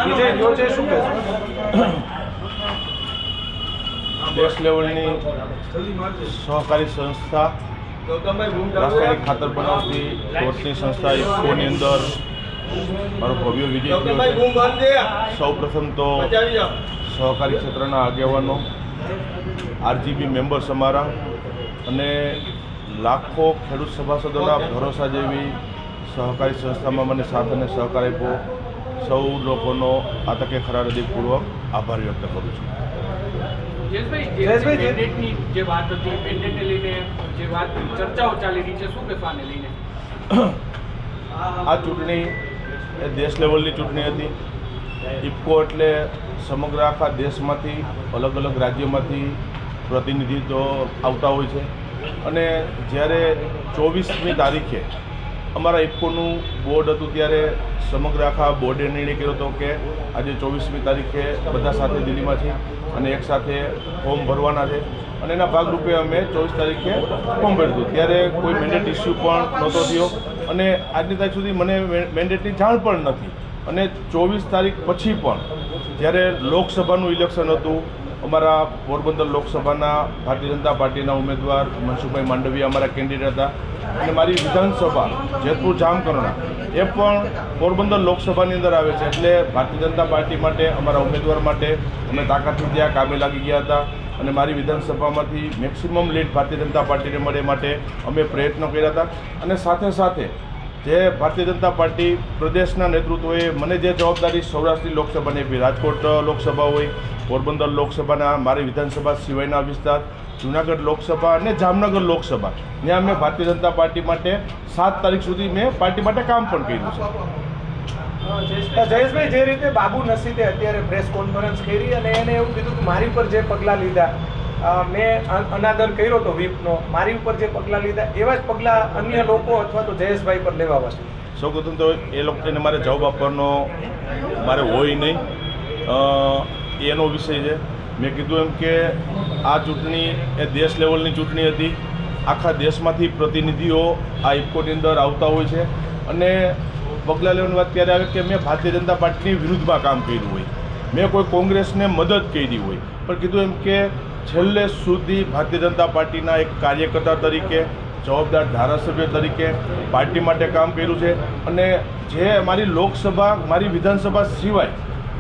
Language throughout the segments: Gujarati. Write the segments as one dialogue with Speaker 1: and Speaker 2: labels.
Speaker 1: વિજય યોજે શું કહેશો?
Speaker 2: દેશ લેવલની સહકારી સંસ્થા રાસાયણિક ખાતર બનાવતી ટોચની સંસ્થા ઇફકોની અંદર મારો ભવ્ય વિજય થયો છે। સૌ પ્રથમ તો સહકારી ક્ષેત્રના આગેવાનો, આરજીબી મેમ્બર્સ અમારા અને લાખો ખેડૂત સભાસદોના ભરોસા જેવી સહકારી સંસ્થામાં મને સાથ અને સહકાર આપ્યો, સૌ લોકોનો આ તકે ખરા હૃદયપૂર્વક આભાર વ્યક્ત કરું છું।
Speaker 3: જયેશભાઈ, મેન્ડેટની જે વાત હતી, મેન્ડેટને લઈને જે વાત ચર્ચાઓ ચાલી રહી છે, શું કહેશો આને લઈને?
Speaker 2: આ ચૂંટણી એ દેશ લેવલની ચૂંટણી હતી। ઇફકો એટલે સમગ્ર આખા દેશમાંથી, અલગ અલગ રાજ્યોમાંથી પ્રતિનિધિત્વ આવતા હોય છે અને જ્યારે 24મી તારીખે અમારા ઇફકોનું બોર્ડ હતું ત્યારે સમગ્ર આખા બોર્ડે નિર્ણય કર્યો હતો કે આજે 24મી તારીખે બધા સાથે દિલ્હીમાં છીએ અને એક સાથે ફોર્મ ભરવાના છે અને એના ભાગરૂપે અમે 24 તારીખે ફોર્મ ભર્યું। ત્યારે કોઈ મેન્ડેટ ઇસ્યુ પણ નહોતો થયો અને આજની તારીખ સુધી મને મેન્ડેટની જાણ પણ નથી અને 24 તારીખ પછી પણ જ્યારે લોકસભાનું ઇલેક્શન હતું, અમારા પોરબંદર લોકસભાના ભારતીય જનતા પાર્ટીના ઉમેદવાર મનસુખભાઈ માંડવીયા અમારા કેન્ડિડેટ હતા અને મારી વિધાનસભા જેતપુર જામકરણા એ પણ પોરબંદર લોકસભાની અંદર આવે છે એટલે ભારતીય જનતા પાર્ટી માટે, અમારા ઉમેદવાર માટે અમે તાકાતથી ત્યાં કામે લાગી ગયા હતા અને મારી વિધાનસભામાંથી મેક્સિમમ લીડ ભારતીય જનતા પાર્ટીને મળે માટે અમે પ્રયત્નો કર્યા હતા અને સાથે સાથે જે ભારતીય જનતા પાર્ટી પ્રદેશના નેતૃત્વએ મને જે જવાબદારી સૌરાષ્ટ્રની લોકસભાની આપી, રાજકોટ લોકસભા હોય, પોરબંદર લોકસભાના મારી વિધાનસભા સિવાયના વિસ્તાર, જૂનાગઢ લોકસભા અને જામનગર લોકસભા, ત્યાં મેં ભારતીય જનતા પાર્ટી માટે 7 તારીખ સુધી મેં પાર્ટી માટે કામ પણ કર્યું છે।
Speaker 1: જયેશભાઈ, જે રીતે બાબુ નસીદે અત્યારે પ્રેસ કોન્ફરન્સ કરી અને એને એવું કીધું કે મારી પર જે પગલાં લીધા, મેં અનાદર કર્યો હતો વીપનો, મારી ઉપર જે પગલાં લીધા એવા જ પગલાં અન્ય લોકો અથવા તો જયેશભાઈ પર લેવા છે।
Speaker 2: સૌ પ્રથમ તો એ લોકોને મારે જવાબ આપવાનો મારે હોય નહીં, એનો વિષય છે। મેં કીધું એમ કે આ ચૂંટણી એ દેશ લેવલની ચૂંટણી હતી, આખા દેશમાંથી પ્રતિનિધિઓ આ ઇફકોની અંદર આવતા હોય છે અને પગલાં લેવાની વાત ત્યારે આવે કે મેં ભારતીય જનતા પાર્ટીની વિરુદ્ધમાં કામ કર્યું હોય, મેં કોઈ કોંગ્રેસને મદદ કરી હોય, પણ કીધું એમ કે છેલ્લે સુધી ભારતીય જનતા પાર્ટીના એક કાર્યકર્તા તરીકે, જવાબદાર ધારાસભ્ય તરીકે પાર્ટી માટે કામ કર્યું છે અને જે મારી લોકસભા, મારી વિધાનસભા સિવાય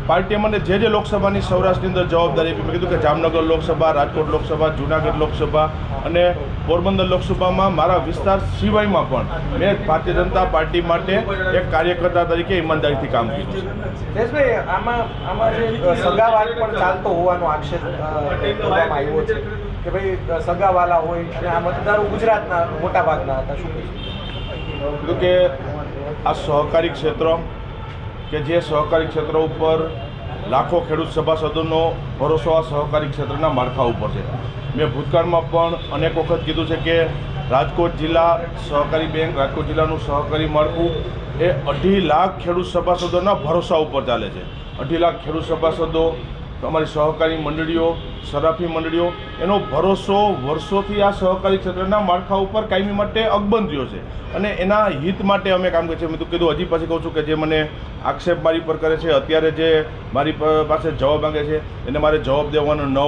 Speaker 2: પાર્ટીએ મને જે લોકસભાની સૌરાષ્ટ્રની અંદર જવાબદારી આપી, મેં કીધું કે જામનગર લોકસભા, રાજકોટ લોકસભા, જૂનાગઢ લોકસભા અને પોરબંદર લોકસભામાં મારા વિસ્તાર સિવાયમાં પણ મેં ભારતીય જનતા પાર્ટી માટે એક કાર્યકર્તા તરીકે ઈમાનદારીથી કામ કર્યું છે।
Speaker 1: જયેશભાઈ, આમાં જે સગાવાદ પણ ચાલતો હોવાનો આક્ષેપ કરવામાં આવ્યો છે કે ભાઈ સગાવાલા હોય અને આ મતદારો ગુજરાતના મોટા ભાગના હતા, શું કહીશું?
Speaker 2: કે આ સહકારી ક્ષેત્ર કે જે સહકારી ક્ષેત્ર ઉપર લાખો ખેડૂત સભાસદોનો ભરોસો આ સહકારી ક્ષેત્રના માળખા ઉપર છે। મેં ભૂતકાળમાં પણ અનેક વખત કીધું છે કે રાજકોટ જિલ્લા સહકારી બેંક, રાજકોટ જિલ્લાનું સહકારી માળખું એ 2.5 લાખ ખેડૂત સભાસદોના ભરોસા ઉપર ચાલે છે। 2.5 લાખ ખેડૂત સભાસદો, અમારી સહકારી મંડળીઓ, સરાફી મંડળીઓ, એનો ભરોસો વર્ષોથી આ સહકારી ક્ષેત્રના માળખા ઉપર કાયમી માટે અકબંધ રહ્યો છે અને એના હિત માટે અમે કામ કરીએ છીએ। મેં તો કીધું, હજી પાછી કહું છું કે જે મને આક્ષેપ મારી પર કરે છે, અત્યારે જે મારી પાસે જવાબ માંગે છે એને મારે જવાબ દેવાનો ન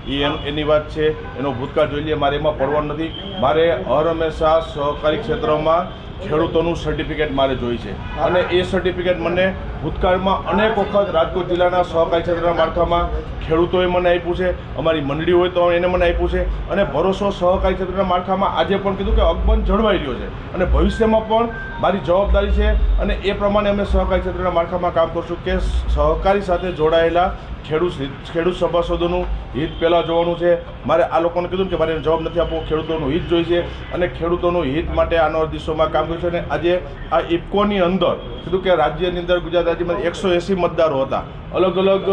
Speaker 2: હોય એની વાત છે, એનો ભૂતકાળ જોઈ લઈએ, મારે એમાં પડવાનું નથી। મારે હર હંમેશા સહકારી ક્ષેત્રમાં ખેડૂતોનું સર્ટિફિકેટ મારે જોઈએ છે અને એ સર્ટિફિકેટ મને ભૂતકાળમાં અનેક વખત રાજકોટ જિલ્લાના સહકારી ક્ષેત્રના માળખામાં ખેડૂતોએ મને આપ્યું છે, અમારી મંડળી હોય તો એને મને આપ્યું છે અને ભરોસો સહકારી ક્ષેત્રના માળખામાં આજે પણ કીધું કે અકબંધ જળવાઈ રહ્યો છે અને ભવિષ્યમાં પણ મારી જવાબદારી છે અને એ પ્રમાણે અમે સહકારી ક્ષેત્રના માળખામાં કામ કરશું કે સહકારી સાથે જોડાયેલા ખેડૂત સભાસદોનું હિત પહેલાં જોવાનું છે। મારે આ લોકોને કીધું કે મારે જવાબ નથી આપવો, ખેડૂતોનું હિત જોઈશે અને ખેડૂતોનું હિત માટે આનો દિવસોમાં કામ કર્યું છે અને આજે આ ઇફકોની અંદર કીધું કે રાજ્યની અંદર, ગુજરાત રાજ્યમાં 180 મતદારો હતા, અલગ અલગ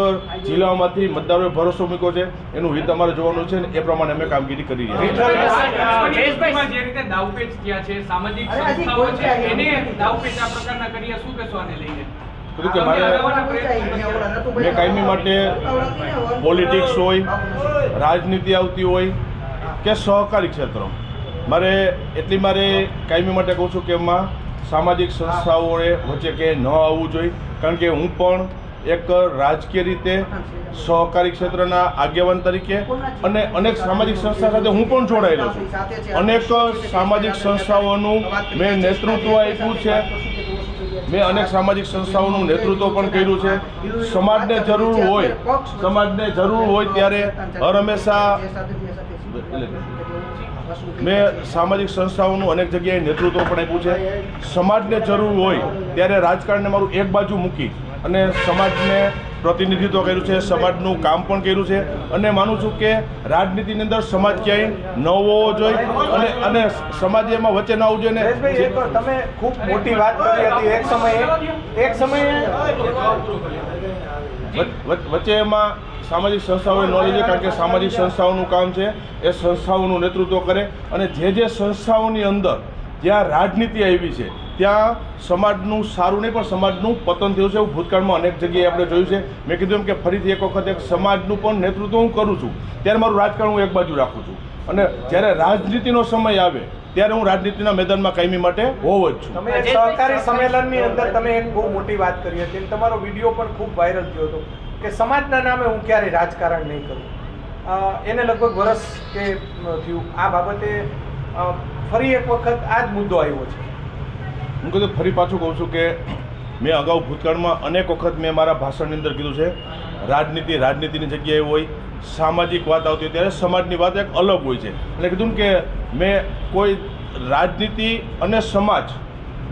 Speaker 2: જિલ્લાઓમાંથી મતદારોએ ભરોસો મૂક્યો છે, એનું હિત અમારે જોવાનું છે અને એ પ્રમાણે અમે કામગીરી કરી રહ્યા
Speaker 3: દેશમાં જે રીતે દાવપેચ થયા છે, સામાજિક સંસ્થાઓ છે, એને દાવપેચ આ પ્રકારના કર્યા, શું કહેશો આને લઈને?
Speaker 2: કે મારે મેં કાયમી માટે પોલિટિક્સ હોય, રાજનીતિ આવતી હોય કે સહકારી ક્ષેત્ર, મારે કાયમી માટે કહું છું કે એમાં સામાજિક સંસ્થાઓએ વચ્ચે કે ન આવવું જોઈએ, કારણ કે હું પણ એક રાજકીય રીતે સહકારી ક્ષેત્રના આગેવાન તરીકે અને અનેક સામાજિક સંસ્થા સાથે હું પણ જોડાયેલો છું. અનેક સામાજિક સંસ્થાઓનું મેં નેતૃત્વ આપ્યું છે. મેં અનેક સામાજિક સંસ્થાઓનું નેતૃત્વ પણ કર્યું છે. સમાજને જરૂર હોય ત્યારે હર હંમેશા મેં સામાજિક સંસ્થાઓનું અનેક જગ્યાએ નેતૃત્વ પણ આપ્યું છે. સમાજને જરૂર હોય ત્યારે રાજકારણને મારું એક બાજુ મૂકી અને સમાજને પ્રતિનિધિત્વ કર્યું છે. સમાજનું કામ પણ કર્યું છે અને માનું છું કે રાજનીતિની અંદર સમાજ ક્યાંય ન હોવો જોઈએ અને સમાજ એમાં વચ્ચે ન આવવું જોઈએ.
Speaker 1: જયેશભાઈ, એક તમે ખૂબ મોટી વાત કરી હતી એક સમયે
Speaker 2: વચ્ચે એમાં સામાજિક સંસ્થાઓએ ન લીધી, કારણ કે સામાજિક સંસ્થાઓનું કામ છે એ સંસ્થાઓનું નેતૃત્વ કરે અને જે સંસ્થાઓની અંદર જ્યાં રાજનીતિ આવી છે ત્યાં સમાજનું સારું નહીં પણ સમાજનું પતન થયું છે. એવું ભૂતકાળમાં અનેક જગ્યાએ આપણે જોયું છે. મેં કીધું એમ કે ફરીથી એક વખત એક સમાજનું પણ નેતૃત્વ હું કરું છું ત્યારે મારું રાજકારણ હું એક બાજુ રાખું છું અને જ્યારે રાજનીતિનો સમય આવે ત્યારે હું રાજનીતિના મેદાનમાં કાયમી માટે હોવ જ છું.
Speaker 1: તમે એક સહકારી સંમેલનની અંદર તમે એક બહુ મોટી વાત કરી હતી. તમારો વિડીયો પણ ખૂબ વાયરલ થયો હતો કે સમાજના નામે હું ક્યારેય રાજકારણ નહીં કરું. એને લગભગ વર્ષ કે થયું. આ બાબતે ફરી એક વખત આ જ મુદ્દો આવ્યો છે.
Speaker 2: હું કીધું ફરી પાછું કહું છું કે મેં અગાઉ ભૂતકાળમાં અનેક વખત મેં મારા ભાષણની અંદર કીધું છે રાજનીતિની જગ્યાએ હોય, સામાજિક વાત આવતી હોય ત્યારે સમાજની વાત એક અલગ હોય છે. એટલે કીધું ને કે મેં કોઈ રાજનીતિ અને સમાજ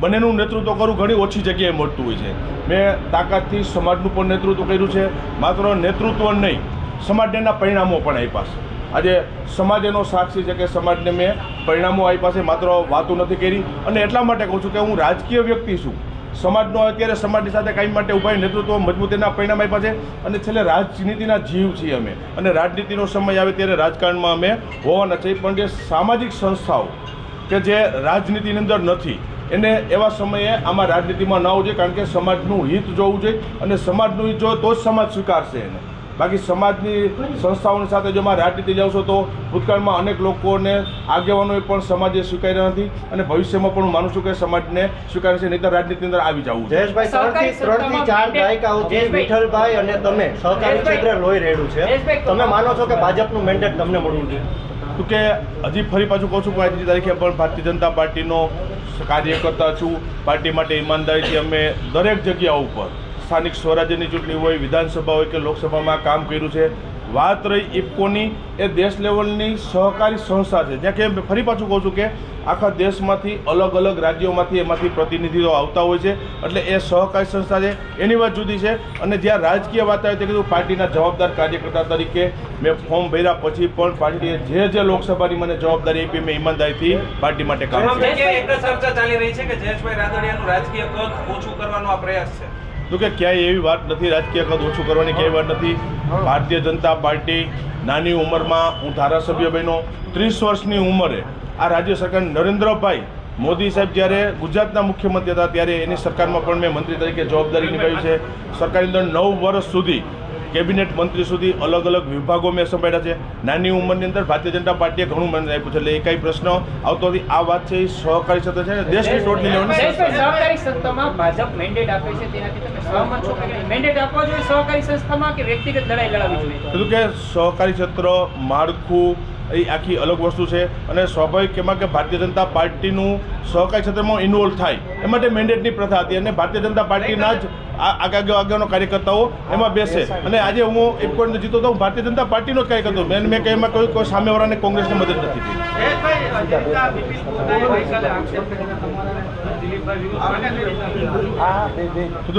Speaker 2: બંનેનું નેતૃત્વ કરું ઘણી ઓછી જગ્યાએ મળતું હોય છે. મેં તાકાતથી સમાજનું પણ નેતૃત્વ કર્યું છે. માત્ર નેતૃત્વ નહીં, સમાજને એના પરિણામો પણ આપ્યા છે. આજે સમાજ એનો સાક્ષી છે કે સમાજને મેં પરિણામો આપ્યા છે, માત્ર વાતો નથી કરી. અને એટલા માટે કહું છું કે હું રાજકીય વ્યક્તિ છું. સમાજનો અત્યારે સમાજની સાથે કાંઈ માટે ઉભા નેતૃત્વ મજબૂતીના પરિણામ આપ્યા છે અને છેલ્લે રાજનીતિના જીવ છીએ અમે અને રાજનીતિનો સમય આવે ત્યારે રાજકારણમાં અમે હોવાના છીએ. પણ જે સામાજિક સંસ્થાઓ કે જે રાજનીતિની અંદર નથી એને એવા સમયે આમાં રાજનીતિમાં ન આવવું જોઈએ, કારણ કે સમાજનું હિત જોવું જોઈએ અને સમાજનું હિત જો તો જ સમાજ સ્વીકારશે એને. બાકી સમાજની સંસ્થાઓની સાથે જો માં રાજનીતિ જાવશો તો ભૂતકાળમાં અનેક લોકોને આગેવાનોએ પણ સમાજે સ્વીકાર્યા નથી અને ભવિષ્યમાં પણ હું માનું છું કે સમાજને સ્વીકારશે, નહીં તો રાજનીતિની અંદર આવી જવું.
Speaker 4: જયેશભાઈ, 3 થી 4 દાયકાઓથી વિઠ્ઠલભાઈ અને તમે સહકારી ક્ષેત્રે લોહી રેડ્યું છે. તમે માનો છો કે ભાજપનું મેન્ડેટ તમને મળવું જોઈએ?
Speaker 2: તો કે હજી ફરી પાછું કહું છું કે આજની તારીખે પણ ભારતીય જનતા પાર્ટીનો કાર્યકર્તા છું. પાર્ટી માટે ઈમાનદારીથી અમે દરેક જગ્યાઓ ઉપર સ્થાનિક સ્વરાજ્યની ચૂંટણી હોય, વિધાનસભા હોય કે લોકસભામાં કામ કર્યું છે. વાત રહી ઇફકોની, એ દેશ લેવલની સહકારી સંસ્થા છે જ્યાં કે ફરી પાછું કહું છું કે આખા દેશમાંથી અલગ અલગ રાજ્યોમાંથી એમાંથી પ્રતિનિધિઓ આવતા હોય છે. એટલે એ સહકારી સંસ્થા છે, એની વાત જુદી છે. અને જ્યાં રાજકીય વાત આવે તે કીધું પાર્ટીના જવાબદાર કાર્યકર્તા તરીકે મેં ફોર્મ ભર્યા પછી પણ પાર્ટીએ જે લોકસભાની મને જવાબદારી આપી મેં ઈમાનદારીથી પાર્ટી માટે કામ કર્યું.
Speaker 5: એક ચર્ચા ચાલી રહી છે કે જયેશભાઈ રાદડિયાનું રાજકીય કદ ઓછું કરવાનો આ પ્રયાસ છે.
Speaker 2: તો કે ક્યાંય એવી વાત નથી, રાજકીય કદ ઓછું કરવાની ક્યાંય વાત નથી. ભારતીય જનતા પાર્ટી નાની ઉંમરમાં હું ધારાસભ્ય બન્યો, 30 વર્ષની ઉંમરે આ રાજ્ય સરકાર નરેન્દ્રભાઈ મોદી સાહેબ જ્યારે ગુજરાતના મુખ્યમંત્રી હતા ત્યારે એની સરકારમાં પણ મેં મંત્રી તરીકે જવાબદારી નિભાવી છે. સરકારની અંદર 9 વર્ષ સુધી કેબિનેટ મંત્રી સુધી અલગ અલગ વિભાગો મેં સંભાળ્યા છે. નાની ઉંમરની અંદર ભારતીય જનતા પાર્ટીએ ઘણું મને આપ્યું છે. એટલે એ કાંઈ પ્રશ્ન આવતો નથી. આ વાત છે એ સહકારી ક્ષેત્ર છે ને દેશની ટોટલી લેવાની
Speaker 3: સહકારી સંસ્થામાં ભાજપ મેન્ડેટ આપે છે, તેનાથી તમે સહમત છો કે મેન્ડેટ આપવો જોઈએ સહકારી સંસ્થામાં કે વ્યક્તિગત લડાઈ લડાવવી જોઈએ?
Speaker 2: કીધું કે સહકારી ક્ષેત્ર માળખું એ આખી અલગ વસ્તુ છે અને સ્વાભાવિક એમાં કે ભારતીય જનતા પાર્ટીનું સહકારી ક્ષેત્રમાં ઇન્વોલ્વ થાય એ માટે મેન્ડેટની પ્રથા હતી અને ભારતીય જનતા પાર્ટીના જ આગળનો કાર્યકર્તાઓ એમાં બેસે. અને આજે હું ઇફકોને જીતો તો હું ભારતીય જનતા પાર્ટીનો જ કાર્યકર્તો. મેં કંઈ એમાં કોઈ સામેવાળાને કોંગ્રેસને મદદ નથી કરી.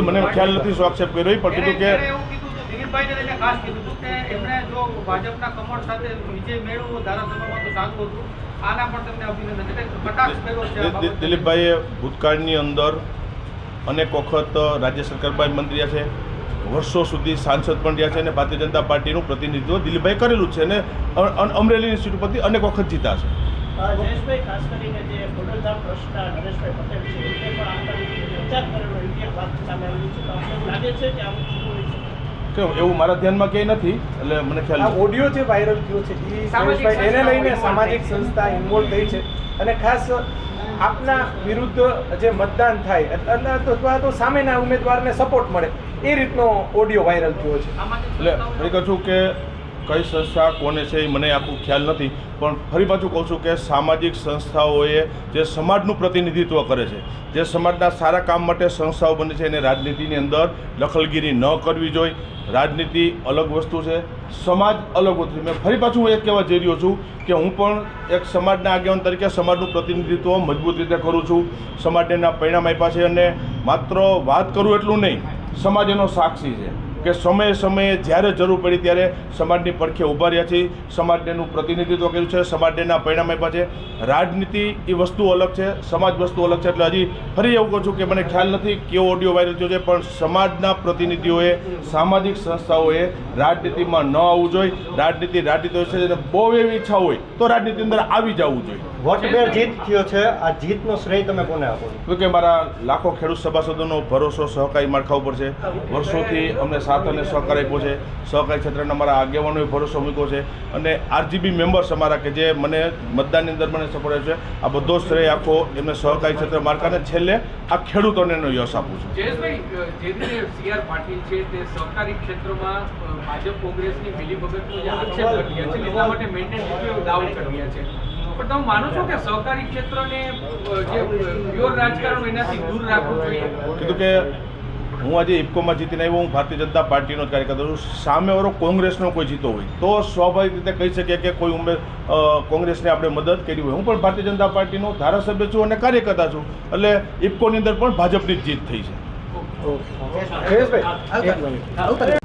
Speaker 2: મને ખ્યાલ નથી શું આક્ષેપ કર્યો પણ કીધું કે
Speaker 6: દિલીપભાઈને એને ખાસ કીધું હતું કે એમણે જો ભાજપના કમળ સાથે વિજય મેળવ્યો ધારાસભામાં તો સારું હતું. આના પણ તમને અભિનંદન. એટલે કટાક્ષ કર્યો છે.
Speaker 2: દિલીપભાઈએ ભૂતકાળની અંદર અનેક વખત રાજ્ય સરકારમાં મંત્રી છે, વર્ષો સુધી સાંસદ પણ રહ્યા છે અને ભારતીય જનતા પાર્ટીનું પ્રતિનિધિત્વ દિલીપભાઈ કરેલું છે અને અમરેલીની સીટ પરથી અનેક વખત જીતા છે.
Speaker 4: જયેશભાઈ, ખાસ કરીને જે ખોડલધામ ટ્રસ્ટના નરેશભાઈ પટેલ છે એ પણ આંતરિક વિચાર કરેલો એવી એક વાત સામે આવી છે. તો આપણને લાગે છે કે આવું થતું હોય છે?
Speaker 2: કે એવું મારા ધ્યાનમાં ક્યાંય નથી, એટલે મને ખ્યાલ
Speaker 1: આ ઓડિયો જે વાયરલ થયો છે એને લઈને સામાજિક સંસ્થા ઇન્વોલ્વ થઈ છે અને ખાસ આપના વિરુદ્ધ જે મતદાન થાય અથવા તો સામેના ઉમેદવારને સપોર્ટ મળે એ રીતનો ઓડિયો વાયરલ થયો છે.
Speaker 2: એટલે ફરી કહું છું કે કઈ સંસ્થા કોને છે એ મને આખું ખ્યાલ નથી, પણ ફરી પાછું કહું છું કે સામાજિક સંસ્થાઓએ જે સમાજનું પ્રતિનિધિત્વ કરે છે, જે સમાજના સારા કામ માટે સંસ્થાઓ બને છે, એને રાજનીતિની અંદર દખલગીરી ન કરવી જોઈએ. રાજનીતિ અલગ વસ્તુ છે, સમાજ અલગ વસ્તુ છે. મેં ફરી પાછું હું એ કહેવા જઈ રહ્યો છું કે હું પણ એક સમાજના આગેવાન તરીકે સમાજનું પ્રતિનિધિત્વ મજબૂત રીતે કરું છું. સમાજને એના પરિણામ આપ્યા છે અને માત્ર વાત કરું એટલું નહીં, સમાજ એનો સાક્ષી છે કે સમયે સમયે જ્યારે જરૂર પડી ત્યારે સમાજની પડખે ઊભા રહ્યા છીએ, સમાજને એનું પ્રતિનિધિત્વ કર્યું છે, સમાજને એના પરિણામ આપ્યા છે. રાજનીતિ એ વસ્તુ અલગ છે, સમાજ વસ્તુ અલગ છે. એટલે હજી ફરી એવું કહું છું કે મને ખ્યાલ નથી કેવો ઓડિયો વાયરલ થયો છે, પણ સમાજના પ્રતિનિધિઓએ, સામાજિક સંસ્થાઓએ રાજનીતિમાં ન આવવું જોઈએ. રાજનીતિ હોય છે, અને બહુ એવી ઈચ્છા હોય તો રાજનીતિ અંદર આવી જવું જોઈએ.
Speaker 7: વોટબેર જીત થયો છે, આ જીતનો શ્રેય તમે કોને આપો છો?
Speaker 2: તો કે મારા લાખો ખેડૂત સભાસદોનો ભરોસો સહકારી માળખા ઉપર છે. વર્ષોથી અમને સાથ અને સહકાર આપ્યો છે. સહકારી ક્ષેત્રના મારા આગેવાનોએ ભરોસો મૂક્યો છે, અને આરજીબી મેમ્બર્સ અમારા કે જે મને મતદાનની અંદર મને સપોર્ટ આપ્યો છે, આ બધો શ્રેય આખો એમને સહકારી ક્ષેત્ર માળખાને છેલ્લે આ ખેડૂતોને એનો યશ આપું છું.
Speaker 3: જયેશભાઈ, જે રીતે સી.આર. પાટીલ છે તે સહકારી ક્ષેત્રમાં ભાજપ કોંગ્રેસની મિલીભગતનો જે આક્ષેપ કરી રહ્યા છે એટલા માટે મેન્ડેટ દાવો કરી રહ્યા છે, પણ તમે માનો છો કે સહકારી ક્ષેત્રને જે પ્યોર રાજકારણ એનાથી દૂર રાખવું જોઈએ?
Speaker 2: કીધું કે હું આજે ઇફકોમાં જીતીને આવ્યો, હું ભારતીય જનતા પાર્ટીનો જ કાર્યકર્તા છું. સામેવાળો કોંગ્રેસનો કોઈ જીતો હોય તો સ્વાભાવિક રીતે કહી શકીએ કે કોઈ કોંગ્રેસને આપણે મદદ કરી હોય. હું પણ ભારતીય જનતા પાર્ટીનો ધારાસભ્ય છું અને કાર્યકર્તા છું, એટલે ઇફકોની અંદર પણ ભાજપની જ જીત થઈ છે.
Speaker 7: જયેશભાઈ, એક મિનિટ.